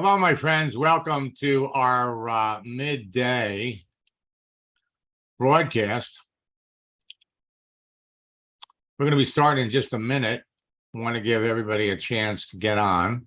Hello, my friends. Welcome to our midday broadcast. We're going to be starting in just a minute. I want to give everybody a chance to get on.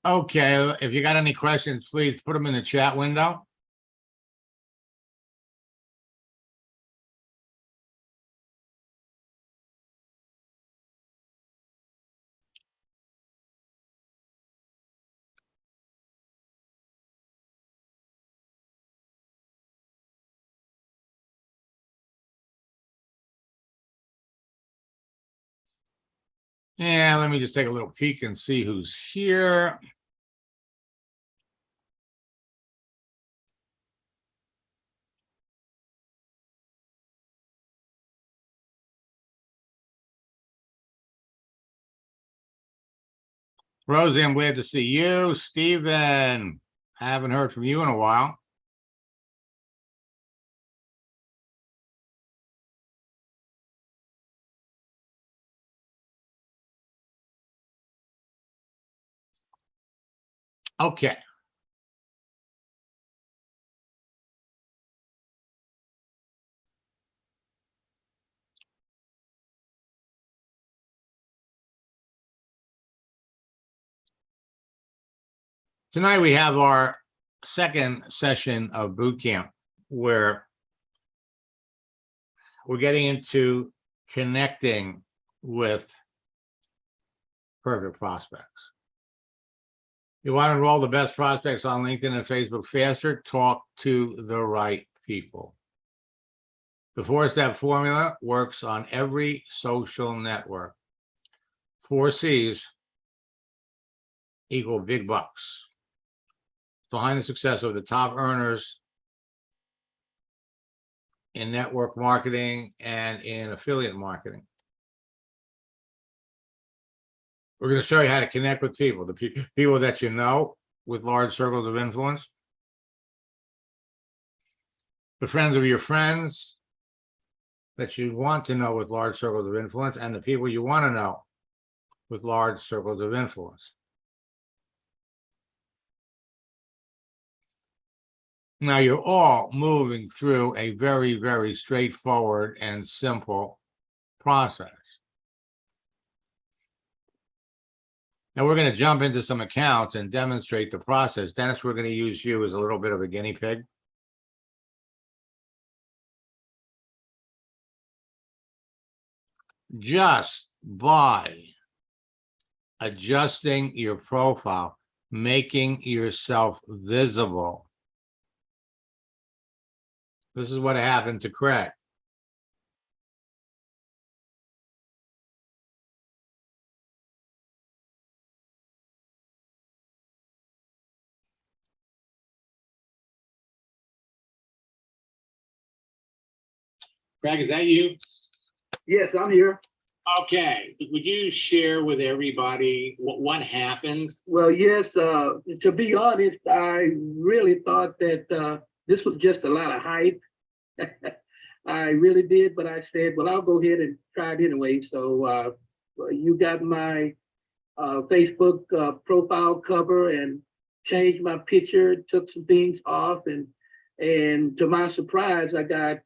Okay, if you got any questions, please put them in the chat window. Yeah, let me just take a little peek and see who's here. Rosie, I'm glad to see you. Stephen, I haven't heard from you in a while. Okay. Tonight we have our second session of boot camp where we're getting into connecting with perfect prospects. You want to enroll the best prospects on LinkedIn and Facebook faster? Talk to the right people. The 4-step formula works on every social network. 4 C's equal big bucks. Behind the success of the top earners in network marketing and in affiliate marketing. We're going to show you how to connect with people, the people that you know with large circles of influence, the friends of your friends that you want to know with large circles of influence, and the people you want to know with large circles of influence. Now, you're all moving through a very, very straightforward and simple process. Now, we're going to jump into some accounts and demonstrate the process. Dennis, we're going to use you as a little bit of a guinea pig. Just by adjusting your profile, making yourself visible. This is what happened to Craig. Craig, is that you? Yes, I'm here. Okay. Would you share with everybody what happened? Well, yes, to be honest, I really thought that this was just a lot of hype. I really did, but I said, well, I'll go ahead and try it anyway. So you got my Facebook profile cover and changed my picture, took some things off, and to my surprise, I got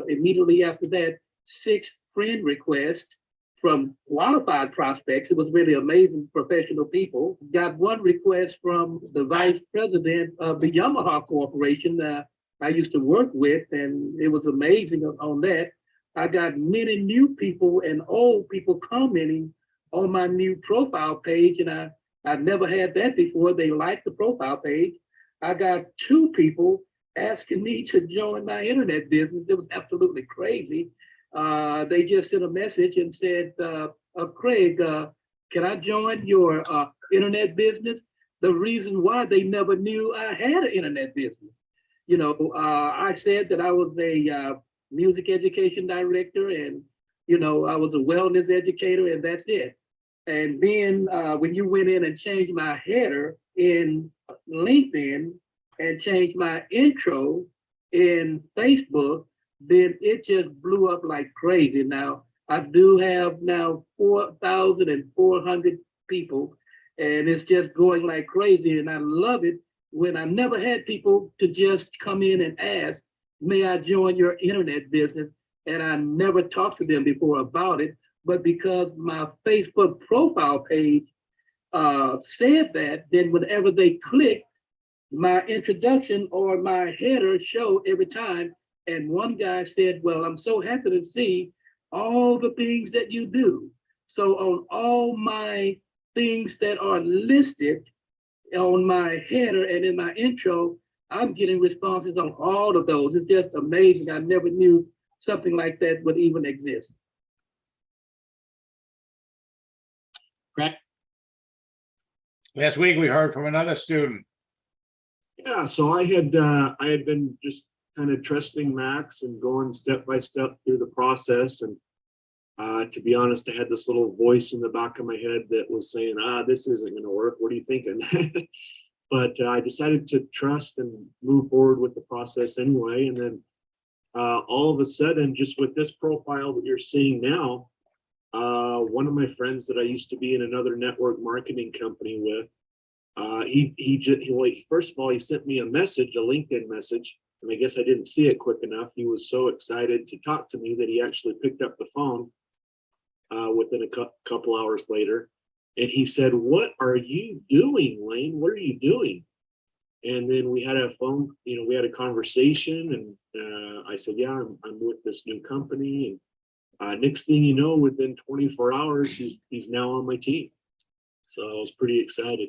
immediately after that 6 friend requests from qualified prospects. It was really amazing, professional people. Got 1 request from the vice president of the Yamaha Corporation I used to work with, and it was amazing on that. I got many new people and old people commenting on my new profile page, and I've never had that before. They liked the profile page. I got 2 people asking me to join my internet business. It was absolutely crazy. They just sent a message and said, Craig, can I join your internet business? The reason why they never knew I had an internet business. I said that I was a music education director, and I was a wellness educator, and that's it. And then when you went in and changed my header in LinkedIn and changed my intro in Facebook, then it just blew up like crazy. Now I do have now 4,400 people, and it's just going like crazy, and I love it when I never had people to just come in and ask, may I join your internet business? And I never talked to them before about it, but because my Facebook profile page said that, then whenever they click, my introduction or my header show every time. And one guy said, well, I'm so happy to see all the things that you do. So on all my things that are listed on my header and in my intro, I'm getting responses on all of those. It's just amazing. I never knew something like that would even exist. Right. Last week we heard from another student. Yeah, so I had been just kind of trusting Max and going step by step through the process. And to be honest, I had this little voice in the back of my head that was saying, this isn't going to work. What are you thinking? But I decided to trust and move forward with the process anyway. And then all of a sudden, just with this profile that you're seeing now, one of my friends that I used to be in another network marketing company with, first of all, he sent me a message, a LinkedIn message, and I guess I didn't see it quick enough. He was so excited to talk to me that he actually picked up the phone within a couple hours later. And he said, what are you doing, Lane? What are you doing? And then we had a conversation, and I said, yeah, I'm with this new company. And next thing you know, within 24 hours, he's now on my team. So I was pretty excited.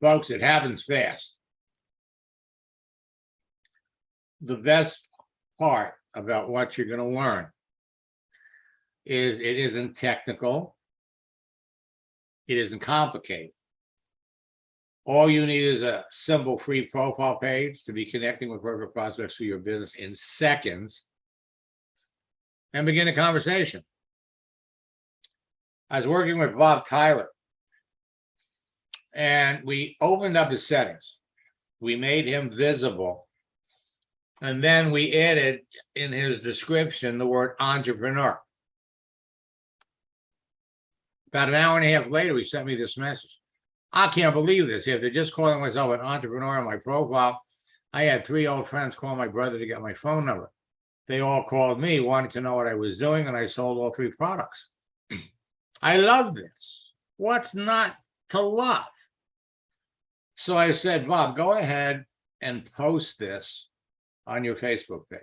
Folks, it happens fast. The best part about what you're going to learn is it isn't technical. It isn't complicated. All you need is a simple free profile page to be connecting with perfect prospects for your business in seconds and begin a conversation. I was working with Bob Tyler, and we opened up his settings. We made him visible. And then we added in his description the word entrepreneur. About an hour and a half later, he sent me this message. I can't believe this. After just calling myself an entrepreneur on my profile, I had 3 old friends call my brother to get my phone number. They all called me, wanted to know what I was doing, and I sold all 3 products. I love this. What's not to love? So I said, Bob, go ahead and post this on your Facebook page.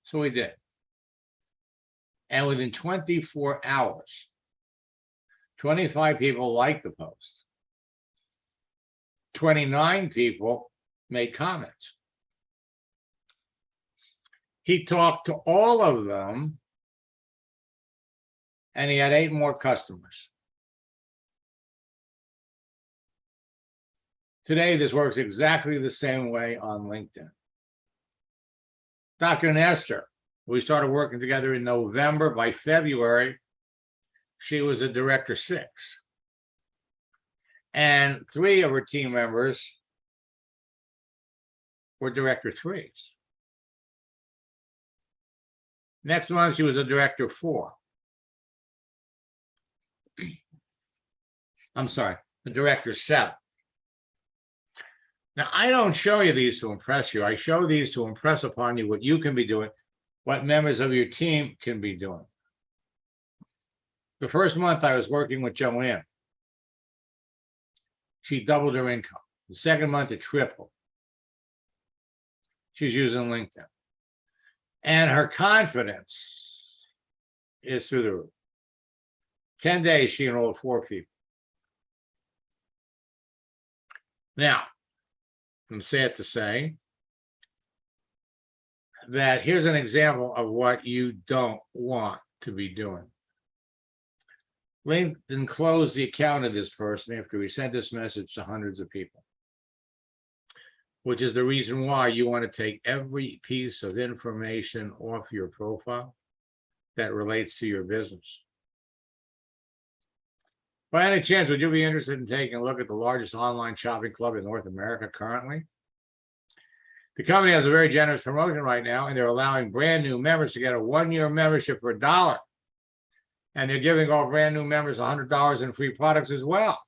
So we did. And within 24 hours, 25 people liked the post. 29 people made comments. He talked to all of them, and he had 8 more customers. Today, this works exactly the same way on LinkedIn. Dr. Nestor, we started working together in November. By February, she was a Director 6. And 3 of her team members were Director 3s. Next month, she was a Director 4. I'm sorry, a Director 7. Now, I don't show you these to impress you. I show these to impress upon you what you can be doing, what members of your team can be doing. The first month I was working with Joanne, she doubled her income. The second month, it tripled. She's using LinkedIn. And her confidence is through the roof. 10 days, she enrolled 4 people. Now, I'm sad to say that here's an example of what you don't want to be doing. LinkedIn closed the account of this person after he sent this message to hundreds of people, which is the reason why you want to take every piece of information off your profile that relates to your business. By any chance, would you be interested in taking a look at the largest online shopping club in North America currently? The company has a very generous promotion right now, and they're allowing brand new members to get a 1-year membership for $1. And they're giving all brand new members $100 in free products as well.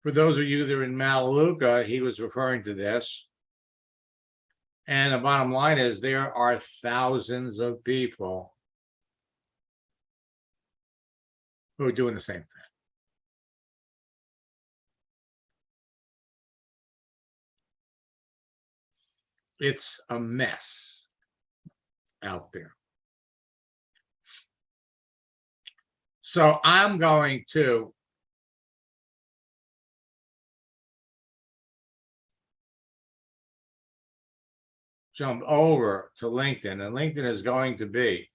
For those of you that are in Melaleuca, he was referring to this. And the bottom line is there are thousands of people who are doing the same thing. It's a mess out there. So I'm going to jump over to LinkedIn, and LinkedIn is going to be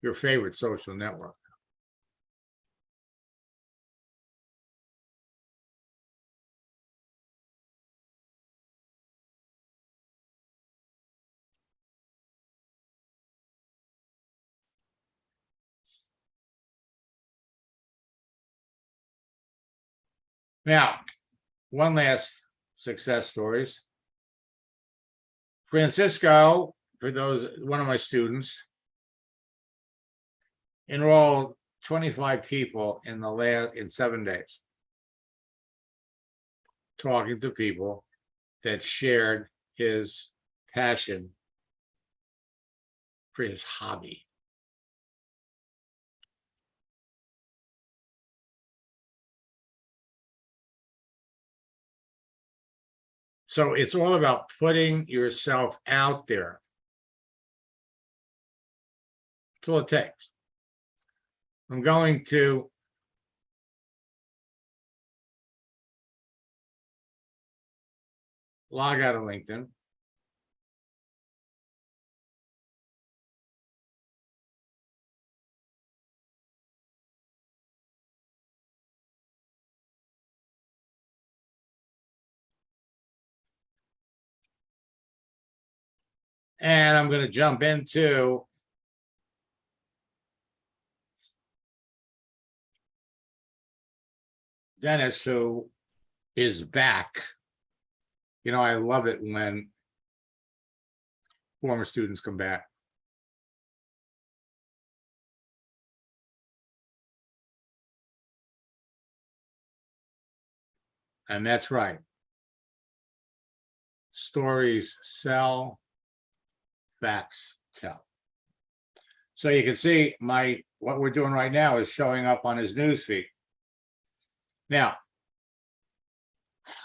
your favorite social network. Now, one last success stories. Francisco, for those, one of my students, enrolled 25 people in 7 days, talking to people that shared his passion for his hobby. So it's all about putting yourself out there. That's all it takes. I'm going to log out of LinkedIn. And I'm going to jump into Dennis, who is back. You know, I love it when former students come back. And that's right. Stories sell, facts tell. So you can see what we're doing right now is showing up on his newsfeed. Now,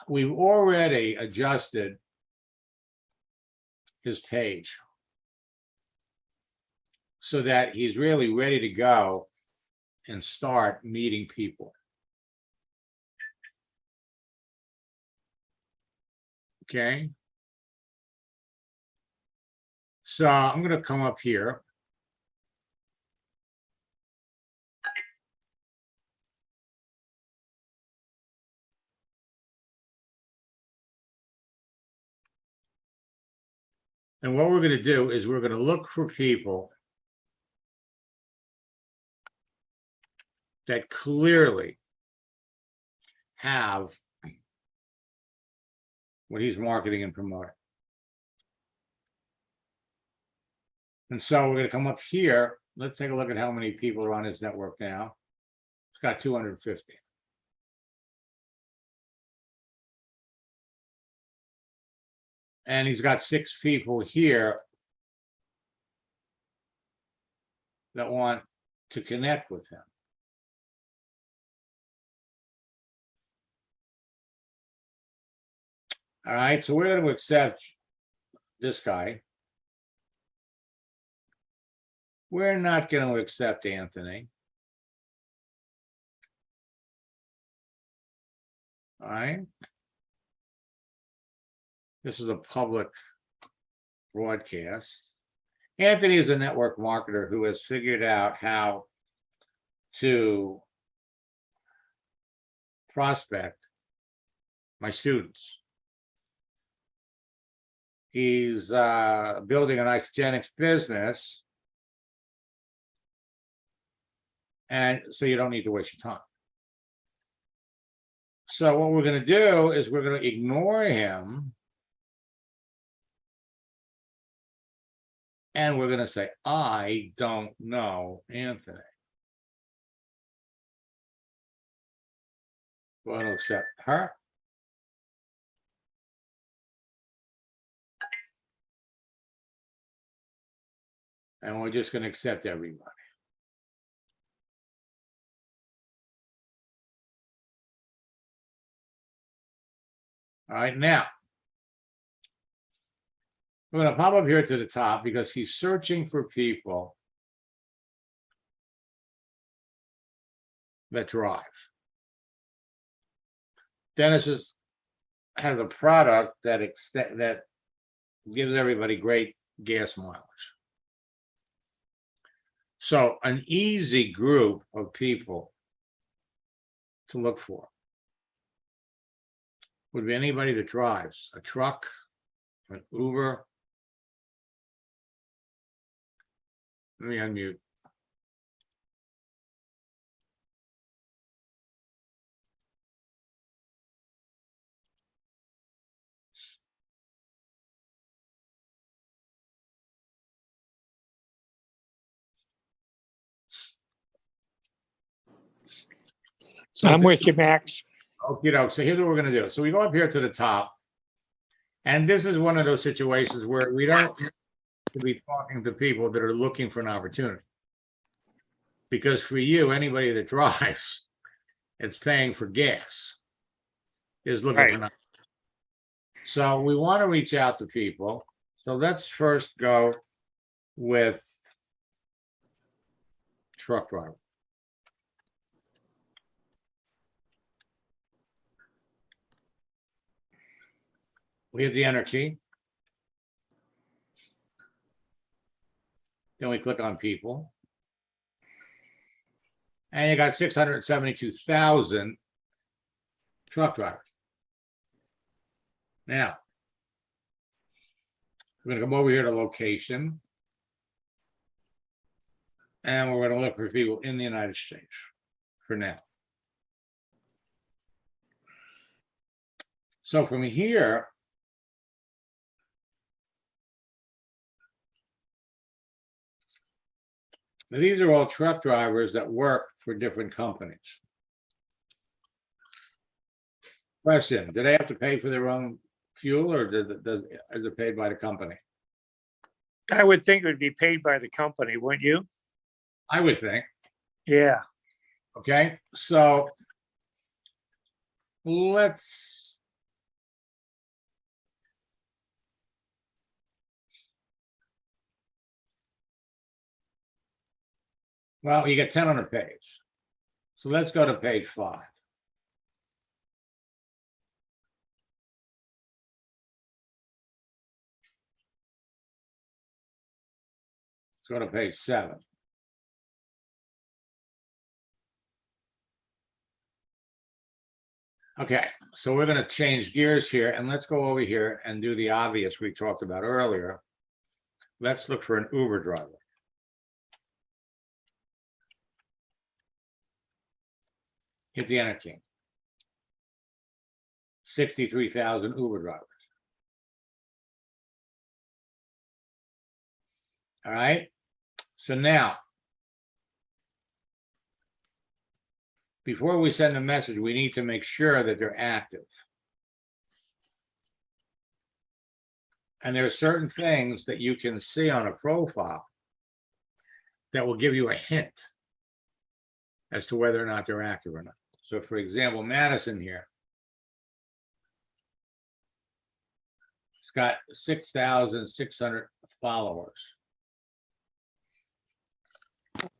we've already adjusted his page so that he's really ready to go and start meeting people. Okay. So I'm going to come up here. And what we're going to do is we're going to look for people that clearly have what he's marketing and promoting. And so we're going to come up here. Let's take a look at how many people are on his network now. It's got 250. And he's got 6 people here that want to connect with him. All right, so we're going to accept this guy. We're not going to accept Anthony. All right. This is a public broadcast. Anthony is a network marketer who has figured out how to prospect my students. He's building an Isagenix business. And so you don't need to waste your time. So what we're going to do is we're going to ignore him. And we're going to say, I don't know Anthony. We're going to accept her. And we're just going to accept everybody. All right, now, we're going to pop up here to the top because he's searching for people that drive. Dennis has a product that gives everybody great gas mileage. So an easy group of people to look for would be anybody that drives a truck, an Uber. Let me unmute. So I'm with you, Max. okay, so here's what we're going to do. So we go up here to the top, and this is one of those situations where we don't need to be talking to people that are looking for an opportunity. Because for you, anybody that drives, it's paying for gas, is looking for an opportunity. So we want to reach out to people. So let's first go with truck driver. We hit the enter key. Then we click on people. And you got 672,000 truck drivers. Now, we're going to come over here to location. And we're going to look for people in the United States for now. So from here, now these are all truck drivers that work for different companies. Question, do they have to pay for their own fuel, or is it paid by the company? I would think it would be paid by the company, wouldn't you? I would think. Yeah. Okay, so let's well, you get 10 on a page. So let's go to page 5. Let's go to page 7. Okay, so we're going to change gears here, and let's go over here and do the obvious we talked about earlier. Let's look for an Uber driver. Hit the enter key. 63,000 Uber drivers. All right, so now, before we send a message, we need to make sure that they're active. And there are certain things that you can see on a profile that will give you a hint as to whether or not they're active or not. So for example, Madison here, it's got 6,600 followers.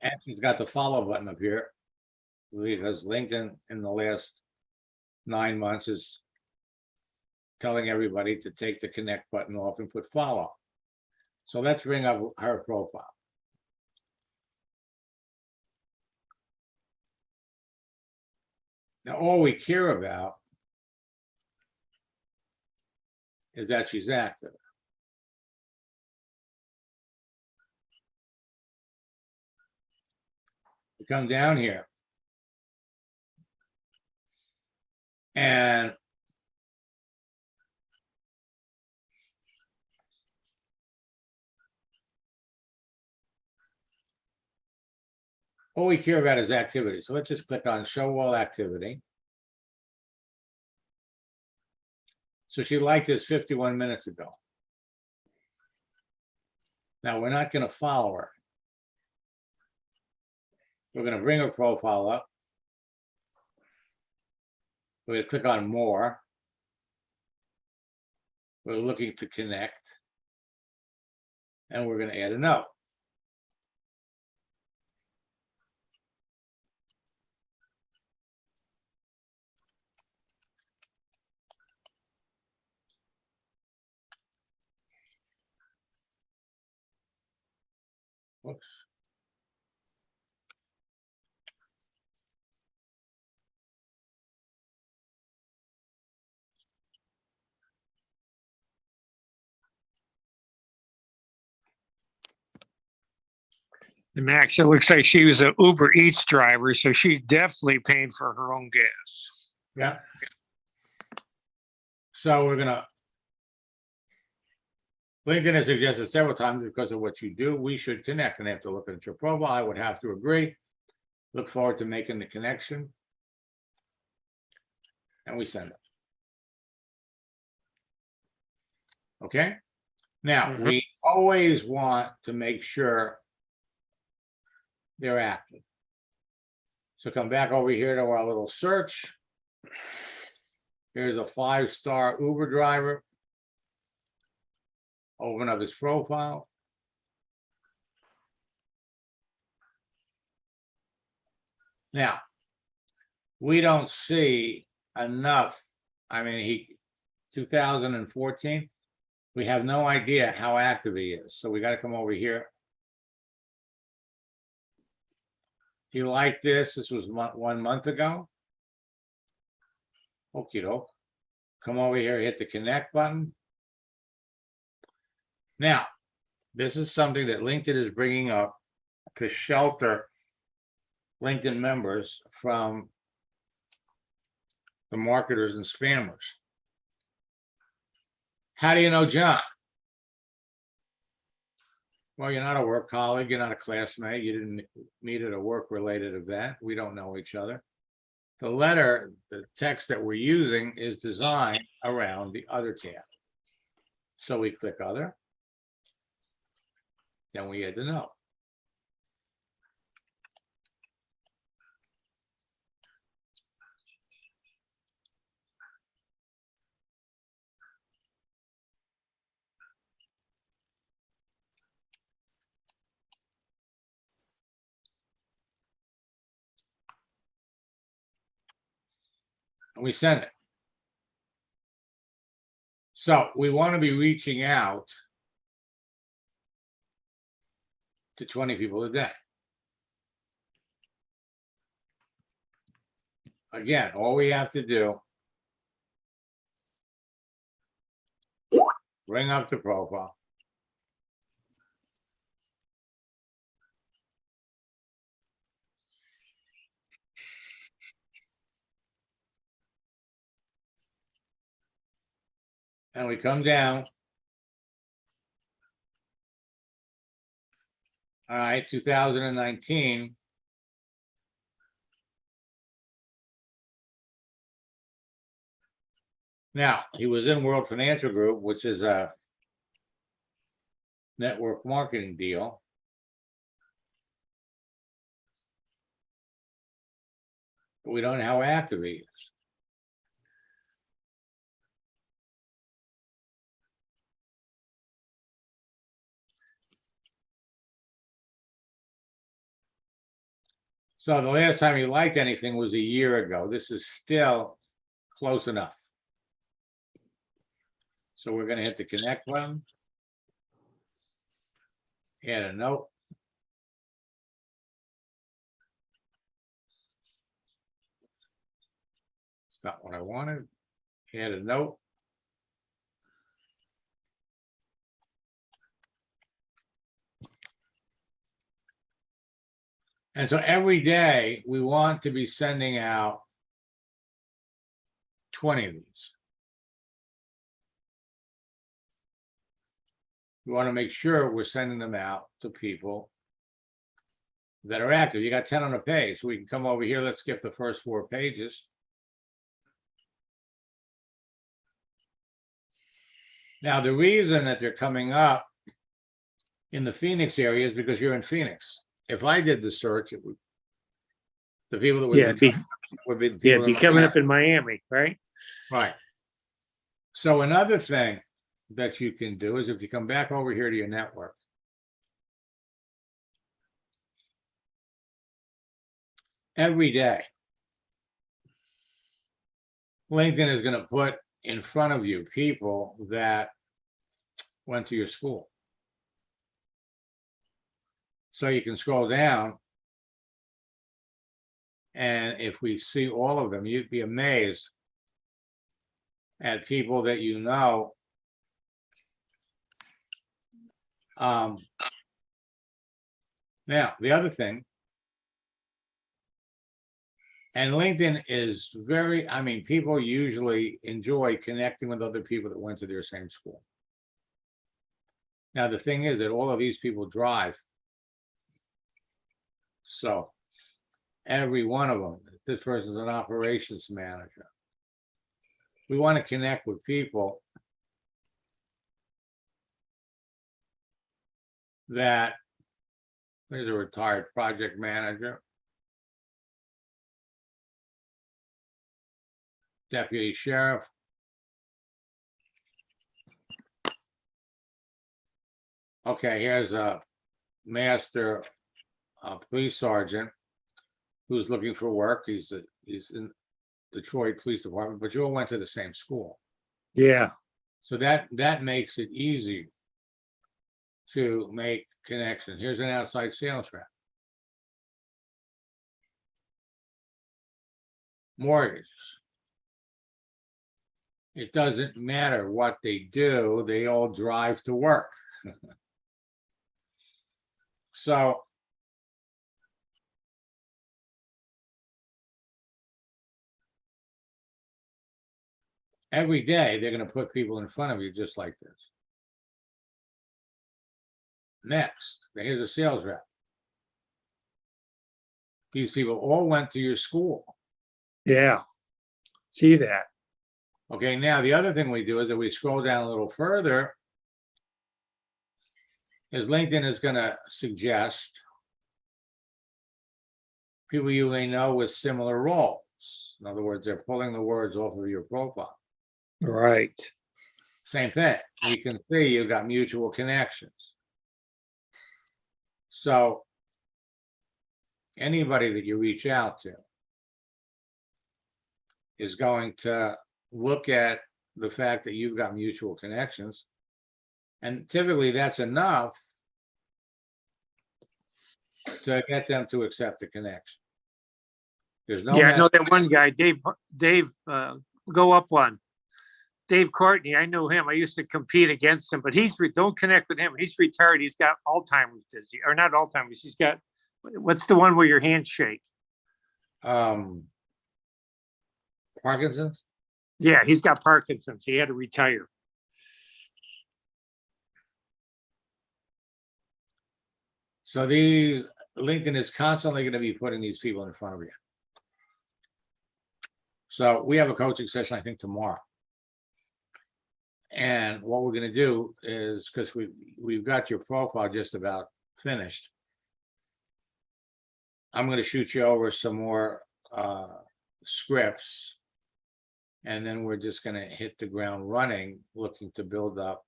And she's got the follow button up here because LinkedIn in the last 9 months is telling everybody to take the connect button off and put follow. So let's bring up her profile. Now, all we care about is that she's active. We come down here. And all we care about is activity. So let's just click on show all activity. So she liked this 51 minutes ago. Now we're not going to follow her. We're going to bring her profile up. We're going to click on more. We're looking to connect. And we're going to add a note. Whoops. And Max, it looks like she was an Uber Eats driver, so she's definitely paying for her own gas. Yeah. So we're gonna. LinkedIn has suggested several times because of what you do, we should connect. And after looking at your profile, I would have to agree. Look forward to making the connection. And we send it. Okay. Now, we always want to make sure they're active. So come back over here to our little search. Here's a 5-star Uber driver. Open up his profile. Now, we don't see enough. I mean, 2014, we have no idea how active he is. So we got to come over here. He liked this. This was 1 month ago. Okie doke. Come over here, hit the connect button. Now, this is something that LinkedIn is bringing up to shelter LinkedIn members from the marketers and spammers. How do you know John? Well, you're not a work colleague, you're not a classmate, you didn't meet at a work-related event, we don't know each other. The letter, the text that we're using is designed around the other tab. So we click other. Then we add the note. And we send it. So we want to be reaching out to 20 people a day. Again, all we have to do, bring up the profile. And we come down. All right, 2019. Now, he was in World Financial Group, which is a network marketing deal. But we don't know how active he is. So the last time he liked anything was a year ago. This is still close enough. So we're going to hit the connect button. Add a note. It's not what I wanted. Add a note. And so every day we want to be sending out 20 of these. We want to make sure we're sending them out to people that are active. You got 10 on a page, so we can come over here. Let's skip the first 4 pages. Now, the reason that they're coming up in the Phoenix area is because you're in Phoenix. If I did the search, it would, the people that would Yeah, be, would be the Yeah, people be in coming Miami. up in Miami, right? Right. So another thing that you can do is if you come back over here to your network, every day, LinkedIn is going to put in front of you people that went to your school. So you can scroll down, and if we see all of them, you'd be amazed at people that you know. Now, the other thing, and LinkedIn is very, I mean, people usually enjoy connecting with other people that went to their same school. Now, the thing is that all of these people drive. So every one of them, this person's an operations manager. We want to connect with people that, there's a retired project manager, deputy sheriff, okay, here's a master police sergeant who's looking for work. He's in Detroit Police Department, but you all went to the same school. Yeah. So that makes it easy to make connections. Here's an outside sales rep. Mortgages. It doesn't matter what they do, they all drive to work. So every day they're going to put people in front of you just like this. Next, here's a sales rep. These people all went to your school. Yeah. See that. Okay, now the other thing we do is that we scroll down a little further, is LinkedIn is going to suggest people you may know with similar roles. In other words, they're pulling the words off of your profile. Right. Same thing. You can see you've got mutual connections. So anybody that you reach out to is going to look at the fact that you've got mutual connections. And typically that's enough to get them to accept the connection. There's no Yeah, I know that one guy, Dave, go up one. Dave Courtney, I know him. I used to compete against him, but don't connect with him. He's retired. He's got Alzheimer's disease, or not Alzheimer's. He's got, what's the one where your hands shake? Parkinson's. Yeah, he's got Parkinson's. He had to retire. So LinkedIn is constantly going to be putting these people in front of you. So we have a coaching session, I think, tomorrow. And what we're going to do is, because we've got your profile just about finished, I'm going to shoot you over some more scripts, and then we're just going to hit the ground running, looking to build up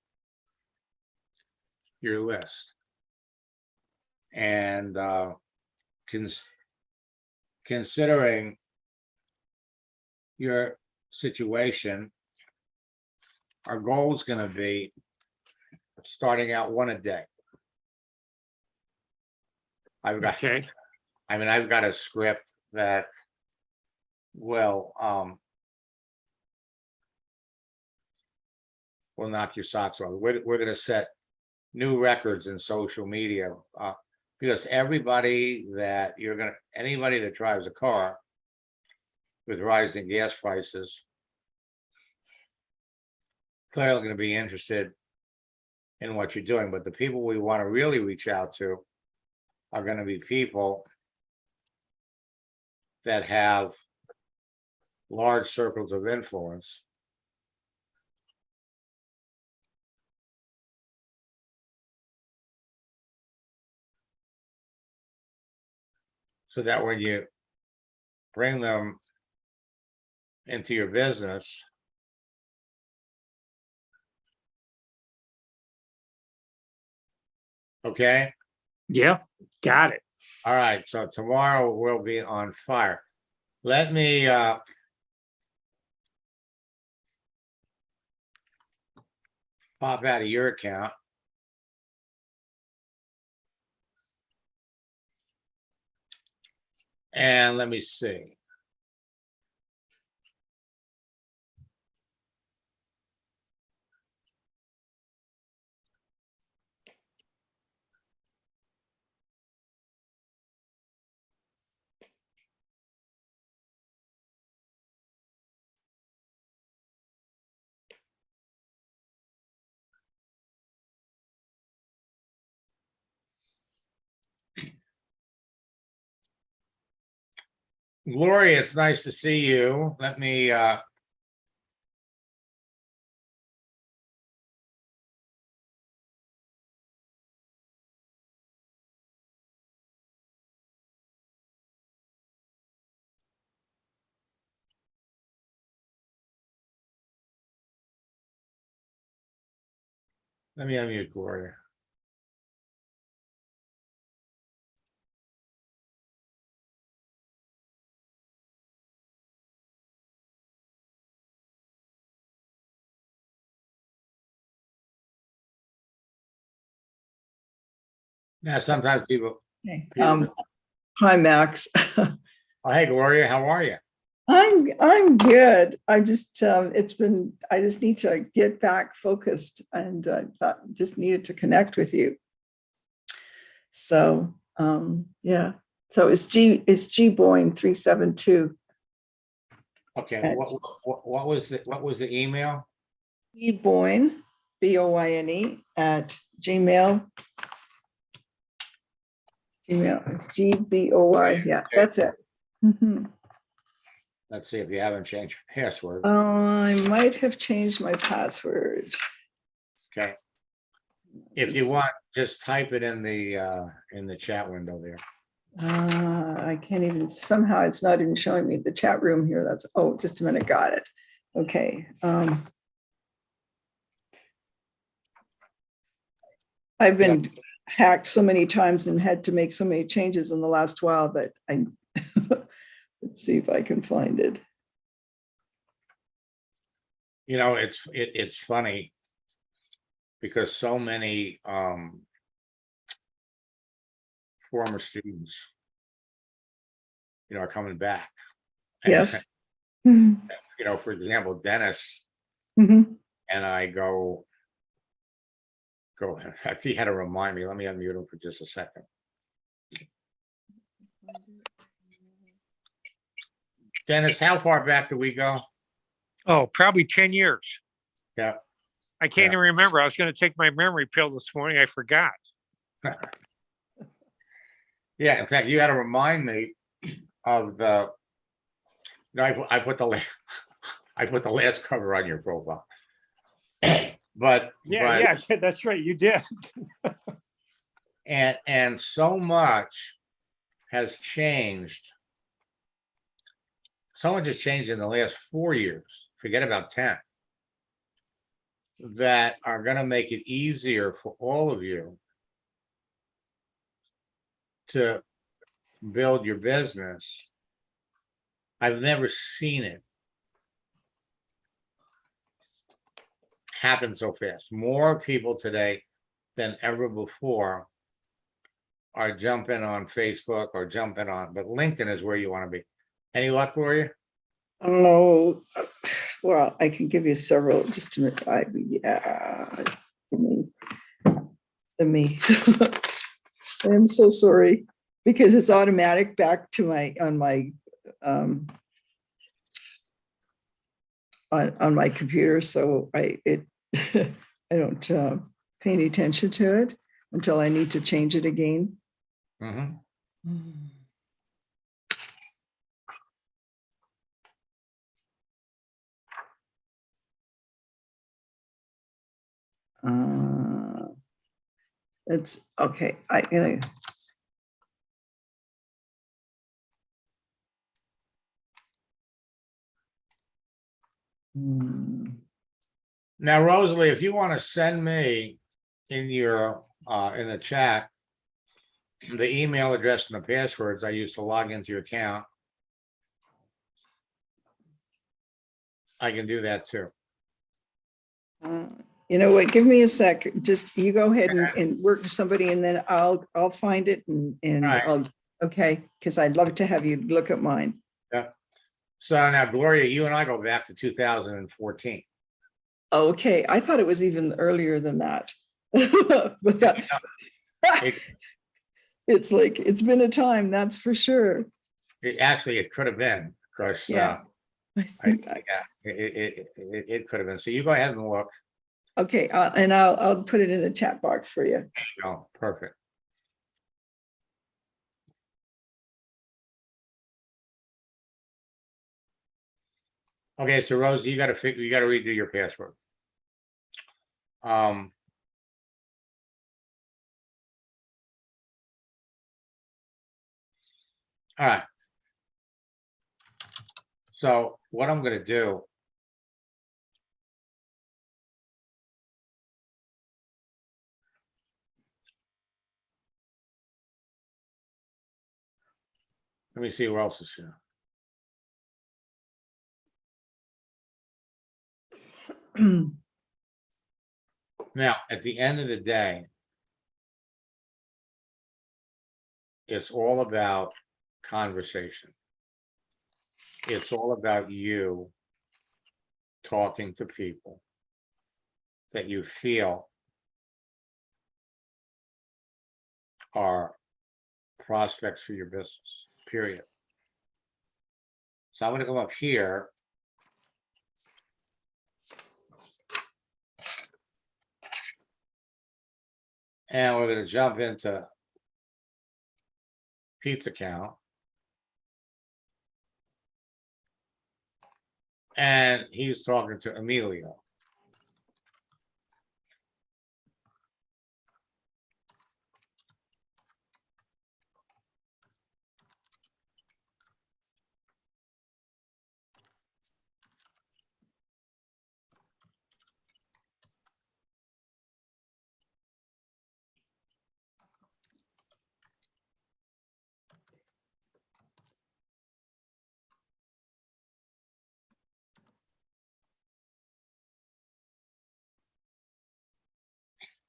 your list. And considering your situation, our goal is going to be starting out one a day. I've got, Okay, I mean, I've got a script that will knock your socks off. We're gonna set new records in social media, because anybody that drives a car with rising gas prices, clearly going to be interested in what you're doing. But the people we want to really reach out to are going to be people that have large circles of influence. So that when you bring them into your business, okay? yeah, got it. All right, so tomorrow we'll be on fire. Let me pop out of your account. And let me see. Gloria, it's nice to see you. Let me unmute Gloria. Now, sometimes people, Okay. people Hi, Max. oh, hey, Gloria, how are you? I'm good. I just I just need to get back focused, and I thought just needed to connect with you. So yeah. So it's G Boyne 372. Okay, what was the email? G Boyne BOYNE at Gmail. GBOY. Yeah, that's it. Mhm. Let's see if you haven't changed your password. I might have changed my password. Okay. If you want, just type it in the chat window there. I can't even, somehow it's not even showing me the chat room here. That's, oh, just a minute, got it. Okay. I've been hacked so many times and had to make so many changes in the last while that I, let's see if I can find it. You know, it's funny because so many former students, are coming back. Yes. You know, for example, Dennis, Mhm. and I go, in fact, he had to remind me. Let me unmute him for just a second. Dennis, how far back do we go? Oh, probably 10 years. Yeah. I can't even remember. I was going to take my memory pill this morning. I forgot. Yeah, in fact, you had to remind me of the. I put the last cover on your profile. But Yeah, that's right. You did. and so much has changed. So much has changed in the last 4 years. Forget about 10. That are going to make it easier for all of you to build your business. I've never seen it happen so fast. More people today than ever before are jumping on Facebook or jumping on, but LinkedIn is where you want to be. Any luck, Gloria? I don't know. Well, I can give you several, just a minute. Yeah. Let me. I'm so sorry because it's automatic back to on my computer. So I don't pay any attention to it until I need to change it again. Mhm. It's okay. Now, Rosalie, if you want to send me in your in the chat the email address and the passwords I used to log into your account, I can do that too. You know what? Give me a sec. Just you go ahead and work with somebody, and then I'll find it and Right. I'll okay, because I'd love to have you look at mine. Yeah. So now, Gloria, you and I go back to 2014. Okay, I thought it was even earlier than that. But it's like it's been a time, that's for sure. Actually, it could have been because Yeah. it could have been. So you go ahead and look. Okay, and I'll put it in the chat box for you. Oh, perfect. Okay, so Rose, you got to redo your password. All right. So what I'm going to do, let me see who else is here. Now, at the end of the day, it's all about conversation. It's all about you talking to people that you feel are prospects for your business, period. So I'm going to go up here. And we're going to jump into Pete's account. And he's talking to Emilio.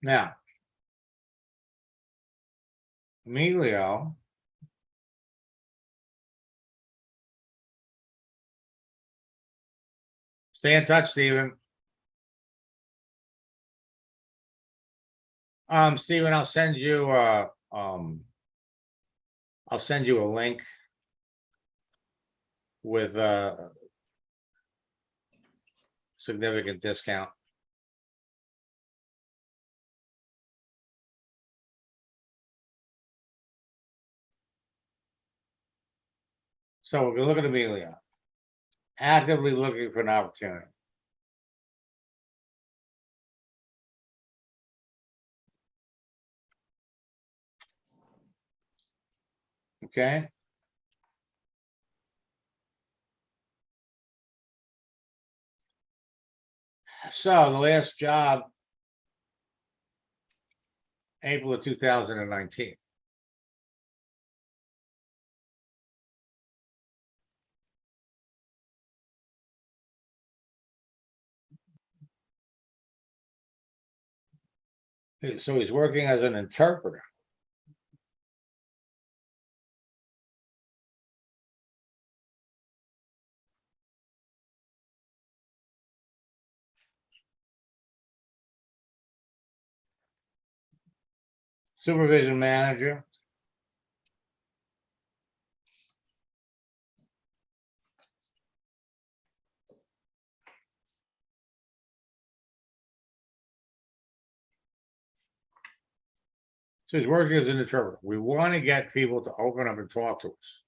Now, Emilio stay in touch, Stephen. Stephen, I'll send you a link with a significant discount. So we're gonna look at Emilio, actively looking for an opportunity. Okay. So the last job, April of 2019. So he's working as an interpreter. Supervision manager. So he's working as an interpreter. We want to get people to open up and talk to us.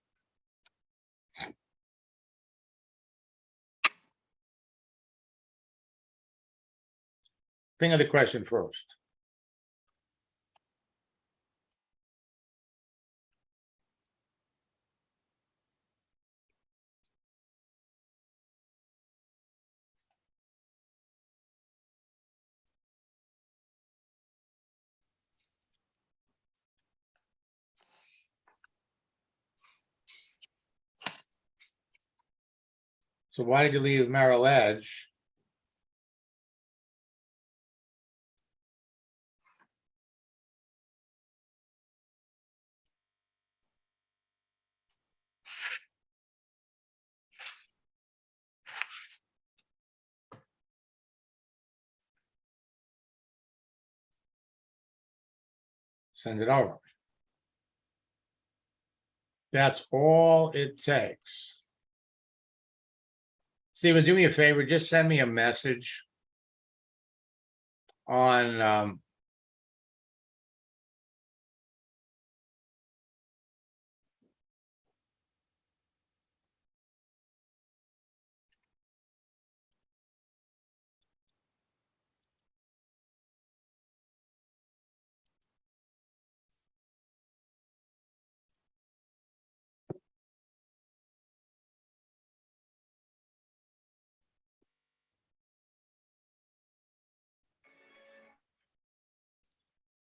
Think of the question first. So why did you leave Merrill Edge? Send it over. That's all it takes. Steven, do me a favor, just send me a message on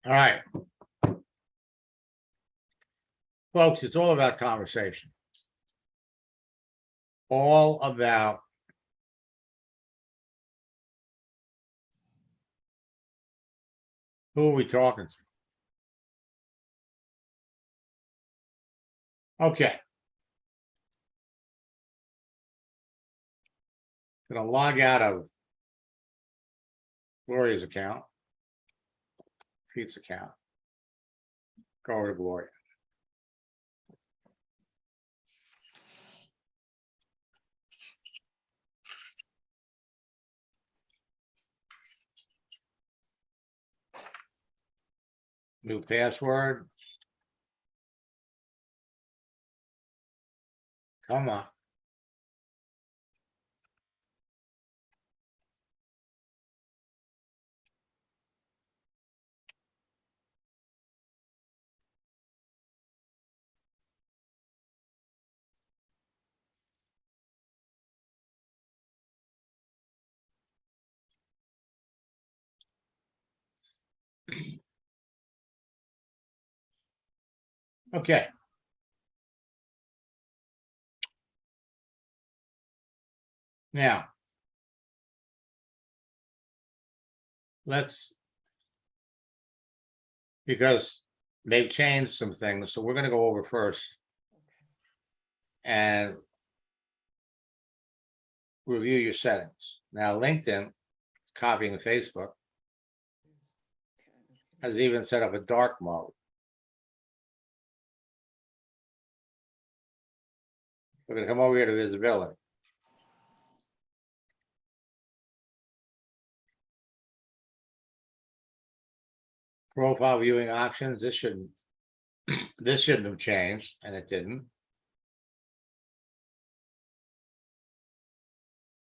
all right. Folks, it's all about conversation. All about who are we talking to? Okay. Gonna log out of Gloria's account, Pete's account. Go over to Gloria. New password. Come on. Okay. Now, because they've changed some things, so we're going to go over first and review your settings. Now, LinkedIn, copying Facebook, has even set up a dark mode. We're going to come over here to visibility. Profile viewing options. This shouldn't have changed, and it didn't.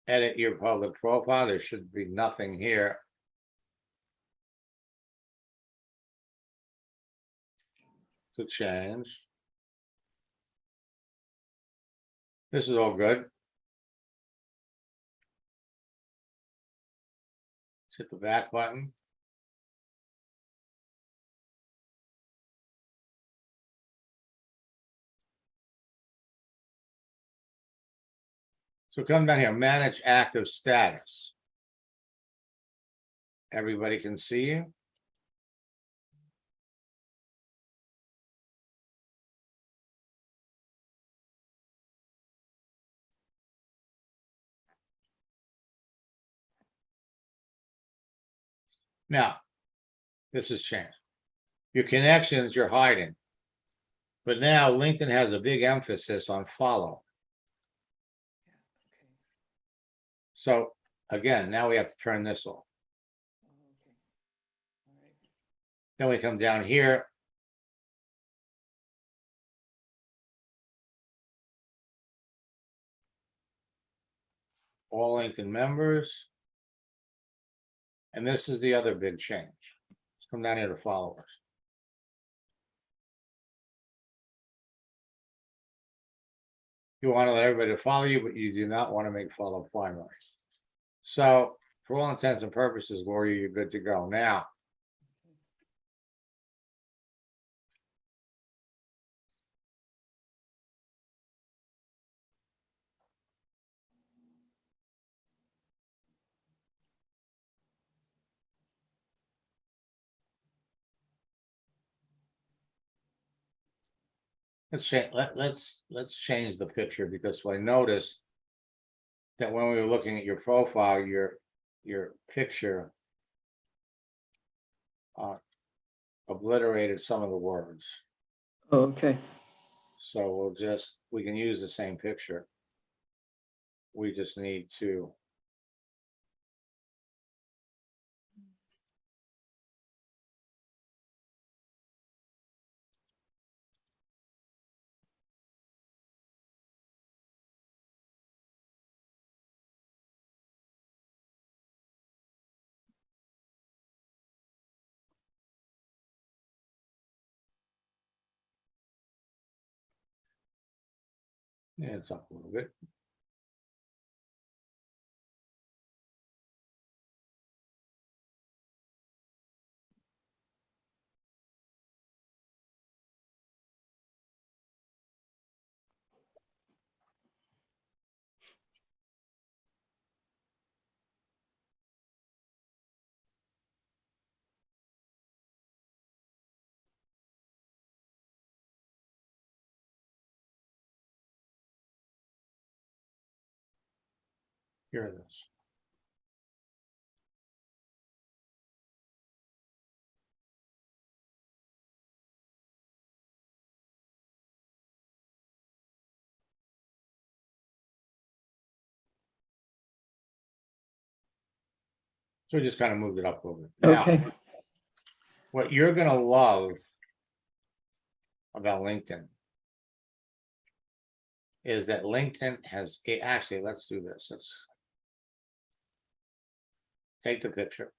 Edit your public profile. There should be nothing here. To change. This is all good. Let's hit the back button. So come down here, manage active status. Everybody can see you. Now, this has changed. Your connections you're hiding. But now LinkedIn has a big emphasis on follow. So again, now we have to turn this off. Then we come down here. All LinkedIn members. And this is the other big change. Let's come down here to followers. You want to let everybody follow you, but you do not want to make follow primary. So for all intents and purposes, Gloria, you're good to go. Now, let's change the picture, because I noticed that when we were looking at your profile, your picture obliterated some of the words. Oh, okay. So we can use the same picture. We just need to. Yeah, it's up a little bit. Here it is. So we just kind of moved it up a little bit. Now, Okay. what you're gonna love about LinkedIn is that LinkedIn has actually, let's do this. Let's take the picture,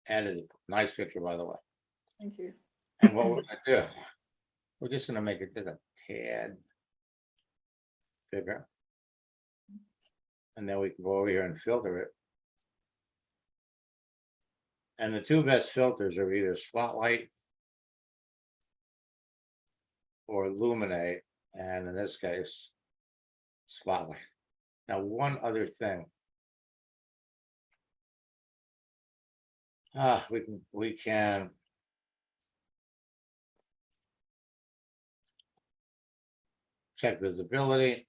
edit it. Nice picture, by the way. Thank you. And what we're gonna do, we're just gonna make it just a tad bigger. And then we can go over here and filter it. And the two best filters are either Spotlight or Illuminate, and in this case, Spotlight. Now, one other thing. We can check visibility.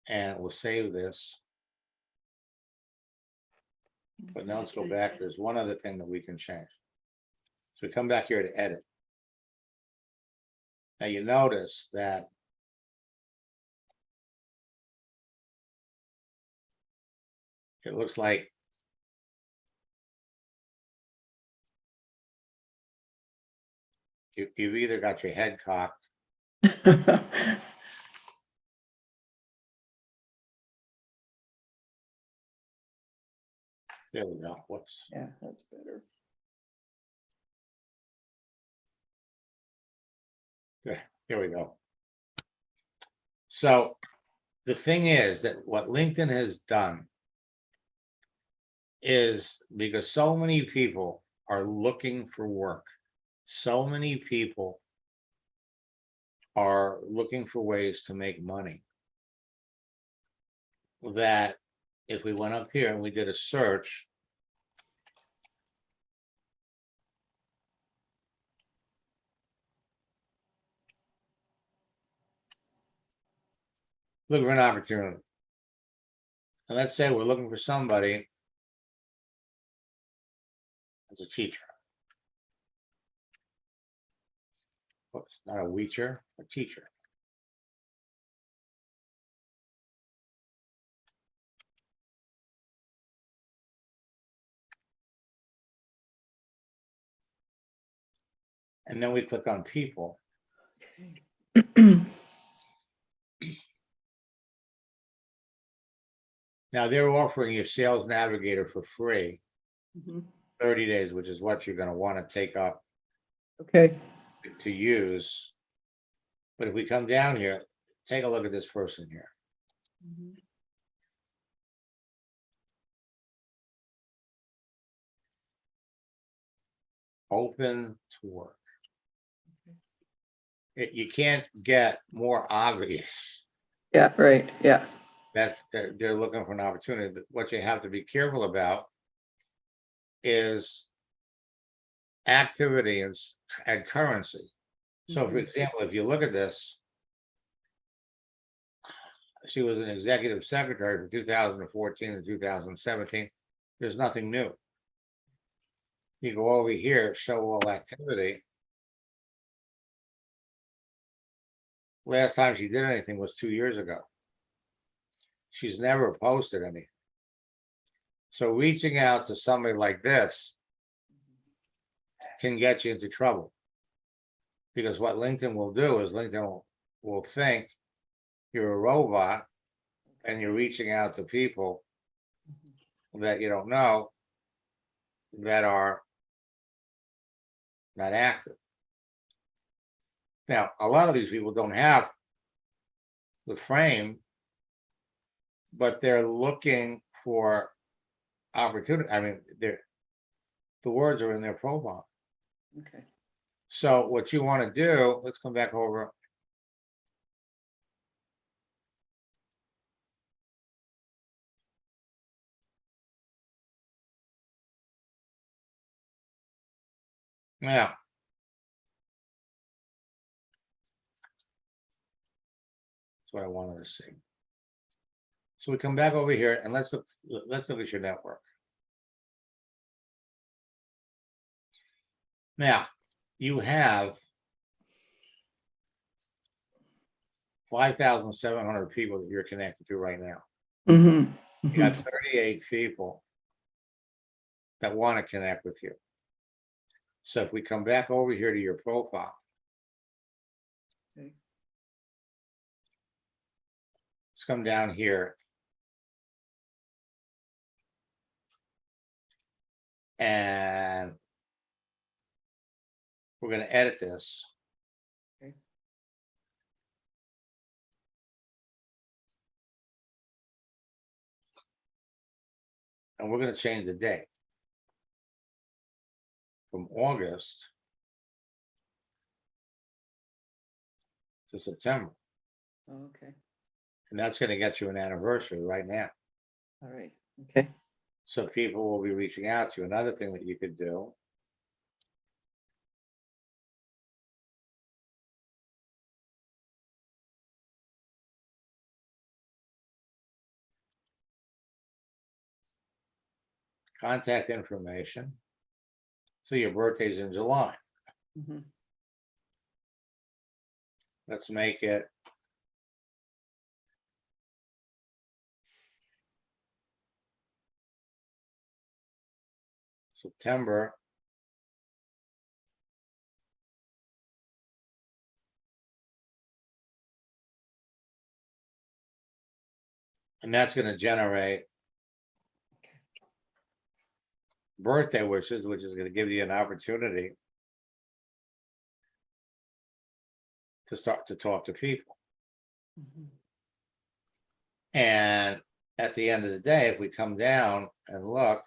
And we'll save this. But now let's go back. There's one other thing that we can change. So we come back here to edit. Now you notice that it looks like you've either got your head cocked. There we go. Whoops. Yeah, that's better. Here we go. So the thing is that what LinkedIn has done is, because so many people are looking for work, so many people are looking for ways to make money, that if we went up here and we did a search, look for an opportunity. And let's say we're looking for somebody is a teacher. Oops, not a weacher, a teacher. And then we click on people. Now they're offering you Sales Navigator for free, Mhm. 30 days, which is what you're going to want to take up Okay. to use. But if we come down here, take a look at this person here. Mhm. Open to work. You can't get more obvious. Yeah, right, yeah. That's they're looking for an opportunity. But what you have to be careful about is activity and currency. So, for Mhm. example, if you look at this, she was an executive secretary from 2014 to 2017. There's nothing new. You go over here, show all activity. Last time she did anything was 2 years ago. She's never posted anything. So reaching out to somebody like this can get you into trouble. Because what LinkedIn will do is LinkedIn will think you're a robot and you're reaching out to people that you don't know that are not active. Now, a lot of these people don't have the frame, but they're looking for opportunity. I mean, the words are in their profile. Okay. So what you want to do, let's come back over. Yeah. That's what I wanted to see. So we come back over here and let's look at your network. Now, you have 5,700 people that you're connected to right now. Mhm. You got Mhm. 38 people that want to connect with you. So if we come back over here to your profile, Okay. let's come down here. And we're going to edit this. Okay. And we're going to change the date from August to September. Oh, okay. And that's going to get you an anniversary right now. All right. Okay. So people will be reaching out to you. Another thing that you could do contact information. So your birthday's in July. Mhm. Let's make it September. And that's going to generate birthday wishes, which is going to give you an opportunity to start to talk to people. Mhm. And at the end of the day, if we come down and look,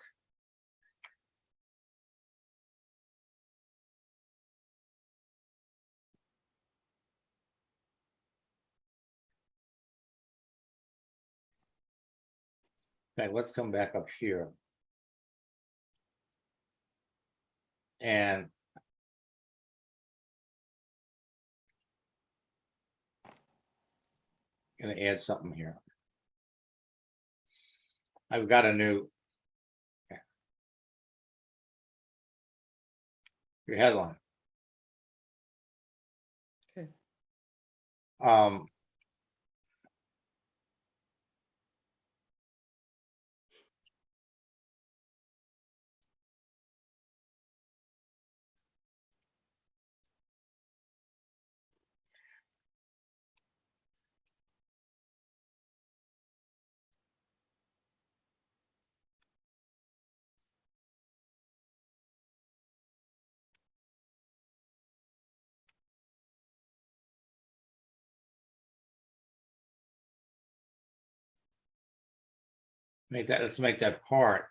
okay, let's come back up here. And going to add something here. I've got a new your headline. Okay. Let's make that part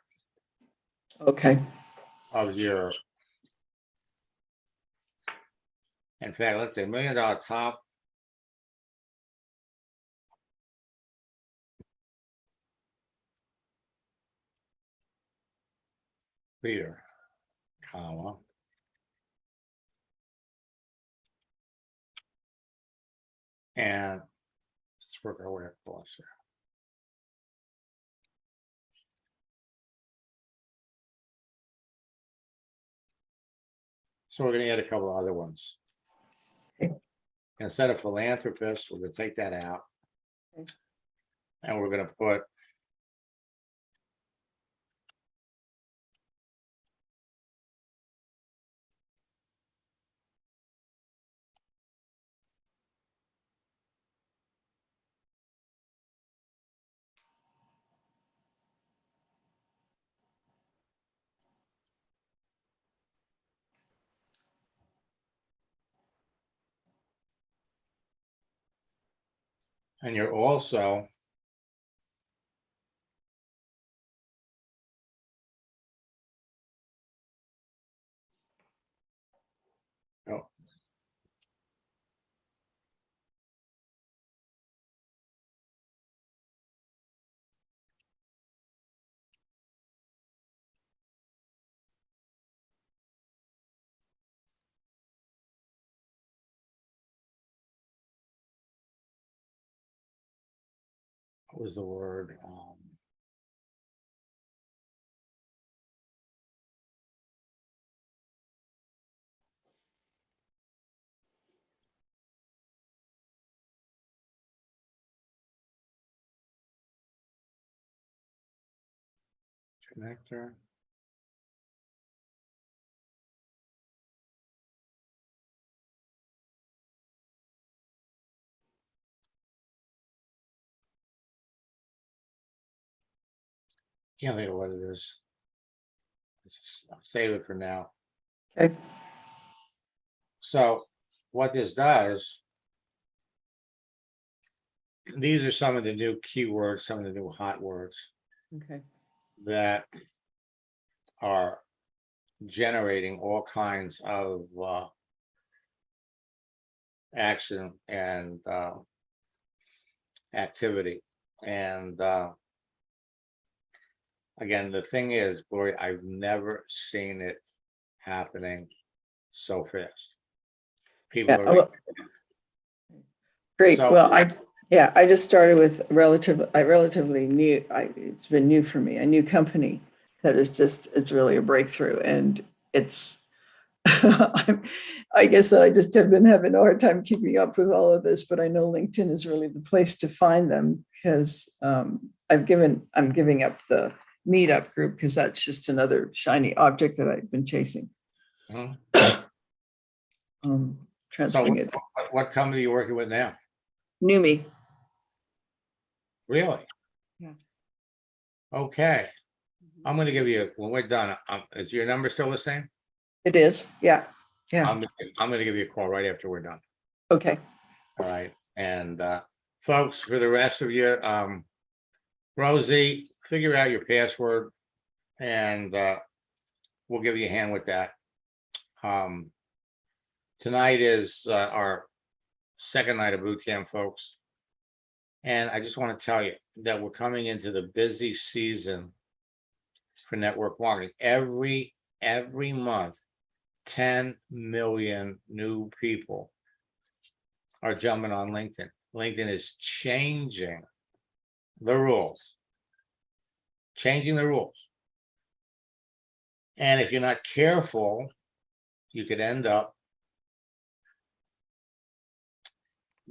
Okay. of your, in fact, let's say $1 million top. Leader, comma. And let's work our way across here. So we're gonna add a couple of other ones. Okay. Instead of philanthropist, we're gonna take that out. Okay. And we're gonna put and you're also oh, what was the word? Connector. Can't think of what it is. Let's just save it for now. Okay. So what this does, these are some of the new keywords, some of the new hot words Okay. that are generating all kinds of action and activity. And again, the thing is, Gloria, I've never seen it happening so fast. People Yeah. are Well, great. So- Well, I just started with relatively new. It's been new for me, a new company that is just, it's really a breakthrough. And it's, I guess that I just have been having a hard time keeping up with all of this, but I know LinkedIn is really the place to find them because I'm giving up the meetup group because that's just another shiny object that I've been chasing. Mhm. Transferring So it. what company are you working with now? Numi. Really? Yeah. Okay. I'm gonna give you, when we're done, is your number still the same? It is. Yeah. Yeah. I'm gonna give you a call right after we're done. Okay. All right. And folks, for the rest of you, Rosie, figure out your password and we'll give you a hand with that. Tonight is our second night of boot camp, folks. And I just want to tell you that we're coming into the busy season for network marketing. Every month, 10 million new people are jumping on LinkedIn. LinkedIn is changing the rules. Changing the rules. And if you're not careful, you could end up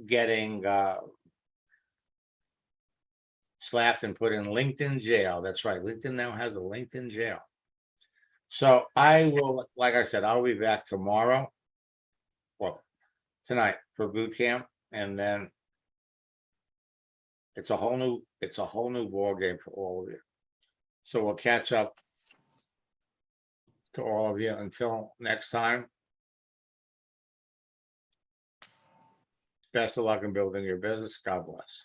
getting slapped and put in LinkedIn jail. That's right. LinkedIn now has a LinkedIn jail. So I will, like I said, I'll be back tomorrow. Well, tonight for boot camp, and then it's a whole new ball game for all of you. So we'll catch up to all of you until next time. Best of luck in building your business. God bless.